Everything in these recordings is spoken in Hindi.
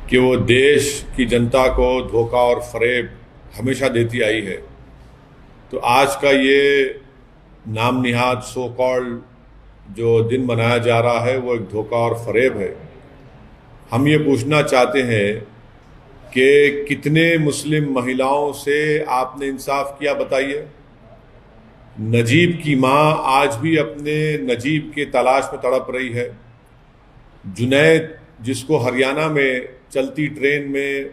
कि वो देश की जनता को धोखा और फरेब हमेशा देती आई है। तो आज का ये नाम निहाद सो कॉल्ड जो दिन मनाया जा रहा है वो एक धोखा और फरेब है। हम ये पूछना चाहते हैं कि कितने मुस्लिम महिलाओं से आपने इंसाफ किया, बताइए। नजीब की माँ आज भी अपने नजीब के तलाश में तड़प रही है। जुनैद, जिसको हरियाणा में चलती ट्रेन में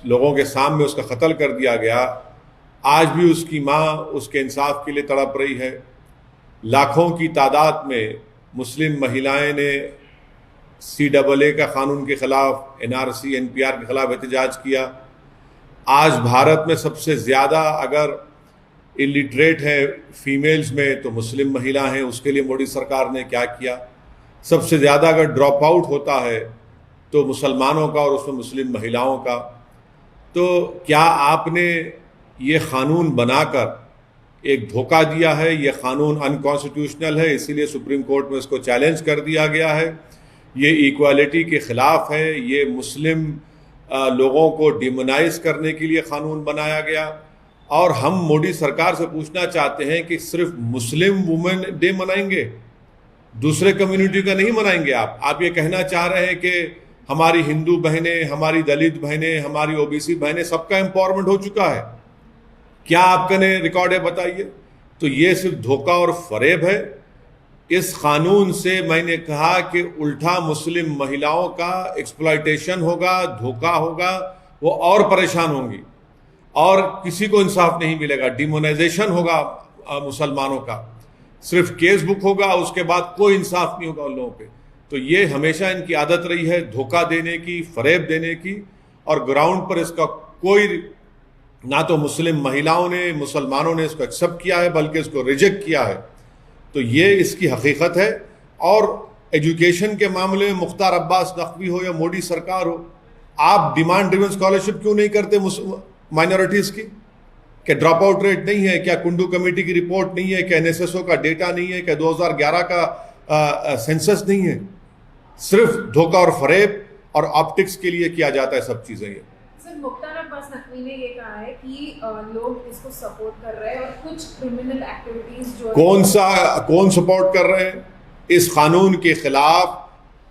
लोगों के सामने उसका कत्ल कर दिया गया, आज भी उसकी माँ उसके इंसाफ के लिए तड़प रही है। लाखों की तादाद में मुस्लिम महिलाएं ने CAA का कानून के खिलाफ, NRC NPR के खिलाफ एहतजाज किया। आज भारत में सबसे ज़्यादा अगर इलिटरेट है फीमेल्स में तो मुस्लिम महिला हैं, उसके लिए मोदी सरकार ने क्या किया। सबसे ज़्यादा अगर ड्रॉप आउट होता है तो मुसलमानों का और उसमें मुस्लिम महिलाओं का। तो क्या आपने ये क़ानून बनाकर एक धोखा दिया है? ये क़ानून अनकॉन्स्टिट्यूशनल है, इसीलिए सुप्रीम कोर्ट में इसको चैलेंज कर दिया गया है। ये इक्वालिटी के ख़िलाफ़ है, ये मुस्लिम लोगों को डिमोनाइज करने के लिए क़ानून बनाया गया। और हम मोदी सरकार से पूछना चाहते हैं कि सिर्फ मुस्लिम वुमेन डे मनाएंगे, दूसरे कम्युनिटी का नहीं मनाएंगे? आप ये कहना चाह रहे हैं कि हमारी हिंदू बहनें, हमारी दलित बहनें, हमारी OBC बहनें, सबका एम्पावरमेंट हो चुका है? क्या आपका ने रिकॉर्ड है, बताइए। तो ये सिर्फ धोखा और फरेब है। इस कानून से मैंने कहा कि उल्टा मुस्लिम महिलाओं का एक्सप्लॉयटेशन होगा, धोखा होगा, वो और परेशान होंगी और किसी को इंसाफ नहीं मिलेगा। डिमोनाइजेशन होगा मुसलमानों का, सिर्फ केस बुक होगा, उसके बाद कोई इंसाफ नहीं होगा उन लोगों पे। तो ये हमेशा इनकी आदत रही है धोखा देने की, फरेब देने की, और ग्राउंड पर इसका कोई, ना तो मुस्लिम महिलाओं ने, मुसलमानों ने इसको एक्सेप्ट किया है बल्कि इसको रिजेक्ट किया है। तो ये इसकी हकीकत है। और एजुकेशन के मामले में मुख्तार अब्बास नकवी हो या मोदी सरकार हो, आप डिमांड ड्रिवन स्कॉलरशिप क्यों नहीं करते माइनॉरिटीज़ की? क्या ड्रॉप आउट रेट नहीं है? क्या कुंडू कमेटी की रिपोर्ट नहीं है? क्या NSSO का डेटा नहीं है? क्या 2011 का सेंसस नहीं है? सिर्फ धोखा और फरेब और ऑप्टिक्स के लिए किया जाता है सब चीज़ें। ये सर, मुख्तार अब्बास नकवी ने ये कहा है कि लोग इसको सपोर्ट कर रहे हैं और कुछ क्रिमिनल एक्टिविटीज जो कौन सपोर्ट कर रहे हैं? इस कानून के खिलाफ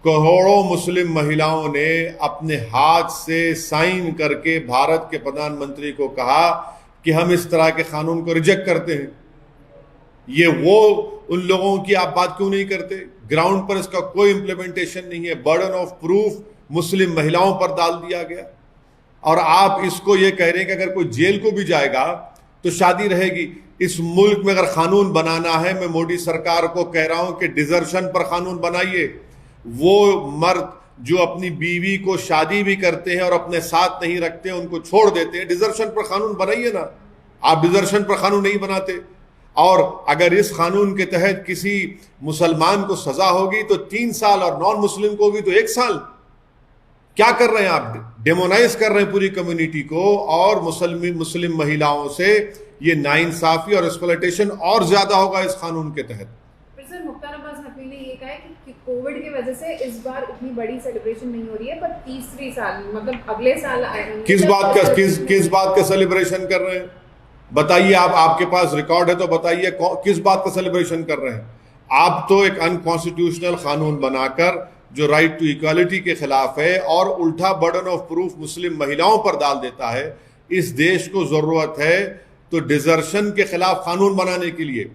करोड़ों मुस्लिम महिलाओं ने अपने हाथ से साइन करके भारत के प्रधानमंत्री को कहा कि हम इस तरह के कानून को रिजेक्ट करते हैं। ये वो उन लोगों की आप बात क्यों नहीं करते? ग्राउंड पर इसका कोई इंप्लीमेंटेशन नहीं है। बर्डन ऑफ प्रूफ मुस्लिम महिलाओं पर डाल दिया गया और आप इसको ये कह रहे हैं कि अगर कोई जेल को भी जाएगा तो शादी रहेगी। इस मुल्क में अगर कानून बनाना है, मैं मोदी सरकार को कह रहा हूं कि डिजर्शन पर कानून बनाइए। वो मर्द जो अपनी बीवी को शादी भी करते हैं और अपने साथ नहीं रखते, उनको छोड़ देते हैं, डिजर्शन पर कानून बनाइए ना। आप डिजर्शन पर कानून नहीं बनाते। और अगर इस कानून के तहत किसी मुसलमान को सजा होगी तो 3 साल और नॉन मुस्लिम को होगी तो 1 साल। क्या कर रहे हैं आप? डेमोनाइज कर रहे हैं पूरी कम्युनिटी को, और मुस्लिम महिलाओं से ये नाइंसाफी और एक्सप्लॉयटेशन और ज्यादा होगा इस कानून के तहत। सर, मुख्तार अब्बास नकवी ने ये कहा है कि कोविड की वजह से इस बार इतनी बड़ी सेलिब्रेशन नहीं हो रही है, पर तीसरी साल मतलब अगले साल आएंगे। किस बात का सेलिब्रेशन कर रहे हैं? बताइए। आपके पास रिकॉर्ड है तो बताइए किस बात का सेलिब्रेशन कर रहे हैं? आप तो एक अनकॉन्स्टिट्यूशनल कानून बनाकर जो राइट टू इक्वालिटी के खिलाफ है और उल्टा बर्डन ऑफ प्रूफ मुस्लिम महिलाओं पर डाल देता है। इस देश को जरूरत है तो डिजर्शन के खिलाफ कानून बनाने के लिए,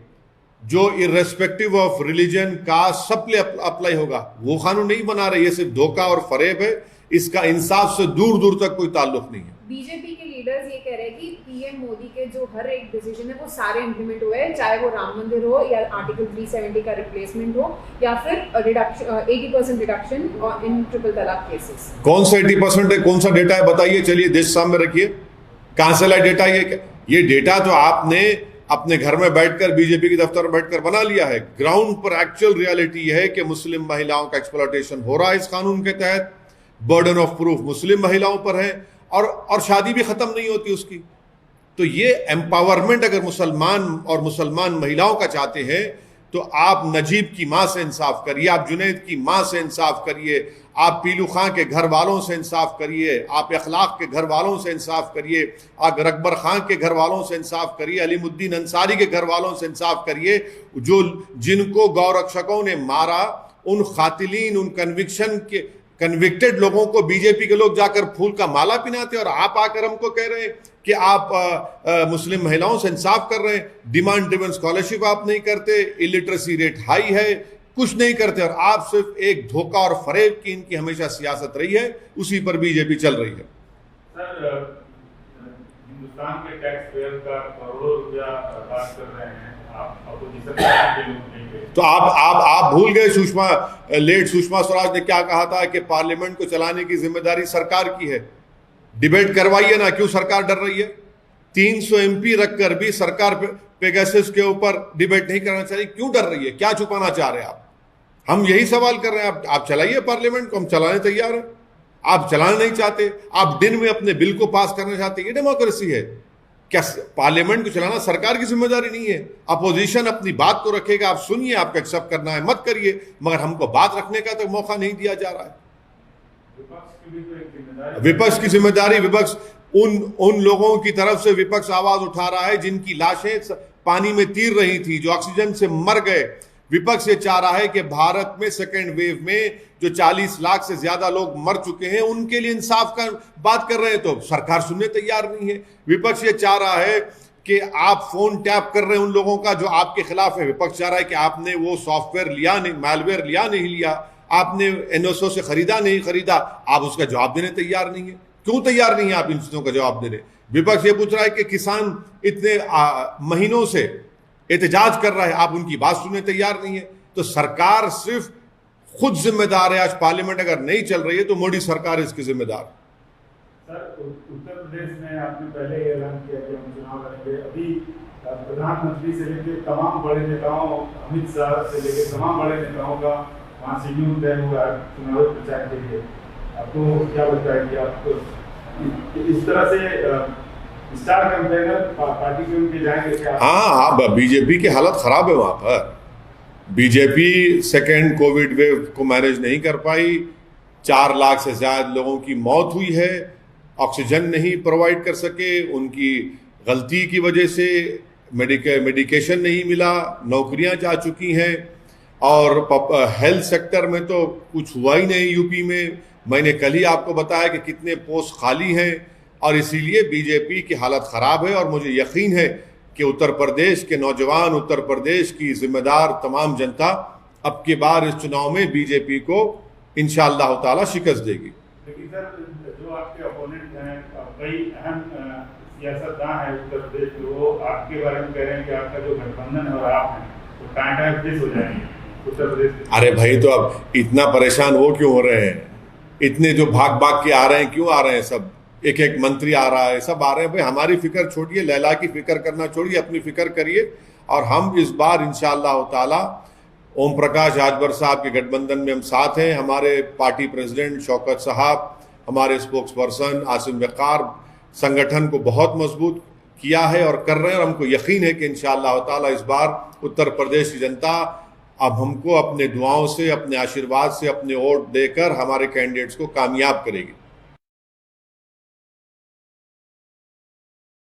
जो इर्रेस्पेक्टिव ऑफ रिलीजन कास्ट सब पे अप्लाई होगा। वो कानून नहीं बना रहे। ये सिर्फ धोखा और फरेब है। इसका इंसाफ से दूर दूर तक कोई ताल्लुक नहीं है। बीजेपी के लीडर्स ये कह रहे हैं कि PM मोदी के जो हर एक डिसीजन है वो सारे इंप्लीमेंट हुए हैं, चाहे वो राम मंदिर हो या आर्टिकल 370 का रिप्लेसमेंट हो या फिर रिडक्शन 80% रिडक्शन इन ट्रिपल तलाक केसेस। कौन सा 80% है? कौन सा डेटा है? बताइए। चलिए देश सामने रखिए। कहां से लाए डेटा? ये डेटा तो आपने अपने घर में बैठकर, बीजेपी के दफ्तर में बैठकर बना लिया है। ग्राउंड पर एक्चुअल रियलिटी है कि मुस्लिम महिलाओं का एक्सप्लॉयटेशन हो रहा है इस कानून के तहत। बर्डन ऑफ प्रूफ मुस्लिम महिलाओं पर है और शादी भी खत्म नहीं होती उसकी। तो ये एम्पावरमेंट अगर मुसलमान और मुसलमान महिलाओं का चाहते हैं तो आप नजीब की माँ से इंसाफ करिए, आप जुनैद की माँ से इंसाफ करिए, आप पीलू खां के घर वालों से इंसाफ करिए, आप अखलाक के घर वालों से इंसाफ करिए, आप अकबर खां के घर वालों से इंसाफ करिए, अलीमुद्दीन अंसारी के घर वालों से इंसाफ करिए, जो जिनको गौरक्षकों ने मारा, उन खातिलीन, उन कन्विक्टेड लोगों को बीजेपी के लोग जाकर फूल का माला पिनाते, और आप आकर हमको कह रहे हैं कि आप मुस्लिम महिलाओं से इंसाफ कर रहे हैं। डिमांड ड्रिवन स्कॉलरशिप आप नहीं करते, इलिटरेसी रेट हाई है, कुछ नहीं करते, और आप सिर्फ एक धोखा और फरेब की इनकी हमेशा सियासत रही है, उसी पर बीजेपी चल रही है। सर, हिंदुस्तान के टैक्स पेयर का करोड़ों रुपया बात कर रहे हैं, आप अपोजिशन के लोग नहीं गए, तो आप भूल गए सुषमा स्वराज ने क्या कहा था कि पार्लियामेंट को चलाने की जिम्मेदारी सरकार की है। डिबेट करवाइए ना, क्यों सरकार डर रही है? 300 MP रखकर भी सरकार पेगासस के ऊपर डिबेट नहीं करना चाहिए, क्यों डर रही है? क्या छुपाना चाह रहे हैं आप? हम यही सवाल कर रहे हैं। आप चलाइए पार्लियामेंट को, हम चलाने तैयार हैं। आप चलाना नहीं चाहते, आप दिन में अपने बिल को पास करना चाहते, ये डेमोक्रेसी है क्या? पार्लियामेंट को चलाना सरकार की जिम्मेदारी नहीं है। अपोजिशन अपनी बात को रखेगा, आप सुनिए, आपको एक्सेप्ट करना है मत करिए, मगर हमको बात रखने का तो मौका नहीं दिया जा रहा है। विपक्ष की जिम्मेदारी, विपक्ष उन लोगों की तरफ से विपक्ष आवाज उठा रहा है जिनकी लाशें पानी में तैर रही थी, जो ऑक्सीजन से मर गए। विपक्ष ये चाह रहा है कि भारत में सेकेंड वेव में जो 40 लाख से ज्यादा लोग मर चुके हैं, उनके लिए इंसाफ का बात कर रहे हैं, तो सरकार सुनने तैयार नहीं है। विपक्ष ये चाह रहा है कि आप फोन टैप कर रहे हैं उन लोगों का जो आपके खिलाफ है। विपक्ष चाह रहा है कि आपने वो सॉफ्टवेयर लिया नहीं, मैलवेयर लिया नहीं लिया, आपने NSO से खरीदा नहीं खरीदा, आप उसका जवाब देने तैयार नहीं है। क्यों तैयार नहीं है आप इन चीजों का जवाब देने? विपक्ष ये पूछ रहा है कि किसान इतने महीनों से एहतजाज कर रहा है, आप उनकी बात सुनने तैयार नहीं है। तो सरकार सिर्फ खुद जिम्मेदार है। आज पार्लियामेंट अगर नहीं चल रही है तो मोदी सरकार इसकी जिम्मेदार। सर, उत्तर प्रदेश में आपने पहले ही ऐलान किया कि हम चुनाव लड़ेंगे। अभी प्रधानमंत्री से लेकर तमाम बड़े नेताओं, अमित शाह से लेकर तमाम बड़े नेताओं का वहाँ शेड्यूल तय हुआ है चुनाव प्रचार के लिए। आपको क्या लगता है कि आप इस तरह से स्टार कैंपेनर पार्टी के उनके जाएंगे क्या? हाँ, बीजेपी की हालत खराब है वहां पर। बीजेपी सेकेंड कोविड वेव को मैनेज नहीं कर पाई, 4 लाख से ज्यादा लोगों की मौत हुई है, ऑक्सीजन नहीं प्रोवाइड कर सके, उनकी गलती की वजह से मेडिकेशन नहीं मिला, नौकरियां जा चुकी हैं, और हेल्थ सेक्टर में तो कुछ हुआ ही नहीं यूपी में। मैंने कल ही आपको बताया कि कितने पोस्ट खाली हैं, और इसीलिए बीजेपी की हालत खराब है। और मुझे यकीन है कि उत्तर प्रदेश के नौजवान, उत्तर प्रदेश की जिम्मेदार तमाम जनता अब की बार इस चुनाव में बीजेपी को इंशाअल्लाह ताला शिकस्त देगी। लेकिन सर, जो आपके अपोनेंट हैं, कई अहम सियासतदान हैं उत्तर प्रदेश के, वो आपके बारे में कह रहे हैं कि आपका जो गठबंधन है और आप हैं तो टाइम फिक्स हो जाएंगे उत्तर प्रदेश। अरे भाई, तो अब इतना परेशान वो क्यों हो रहे हैं? इतने जो भाग भाग के आ रहे हैं, क्यों आ रहे हैं? सब एक एक मंत्री आ रहा है, सब आ रहे हैं। भाई, हमारी फिक्र छोड़िए, लैला की फिक्र करना छोड़िए, अपनी फिक्र करिए। और हम इस बार इंशाअल्लाह ताला ओम प्रकाश राजभर साहब के गठबंधन में हम साथ हैं। हमारे पार्टी प्रेसिडेंट शौकत साहब, हमारे स्पोक्स पर्सन आसिम वक़ार संगठन को बहुत मजबूत किया है और कर रहे हैं, और हमको यकीन है कि इंशाअल्लाह ताला इस बार उत्तर प्रदेश की जनता अब हमको अपने दुआओं से, अपने आशीर्वाद से, अपने वोट देकर हमारे कैंडिडेट्स को कामयाब करेगी।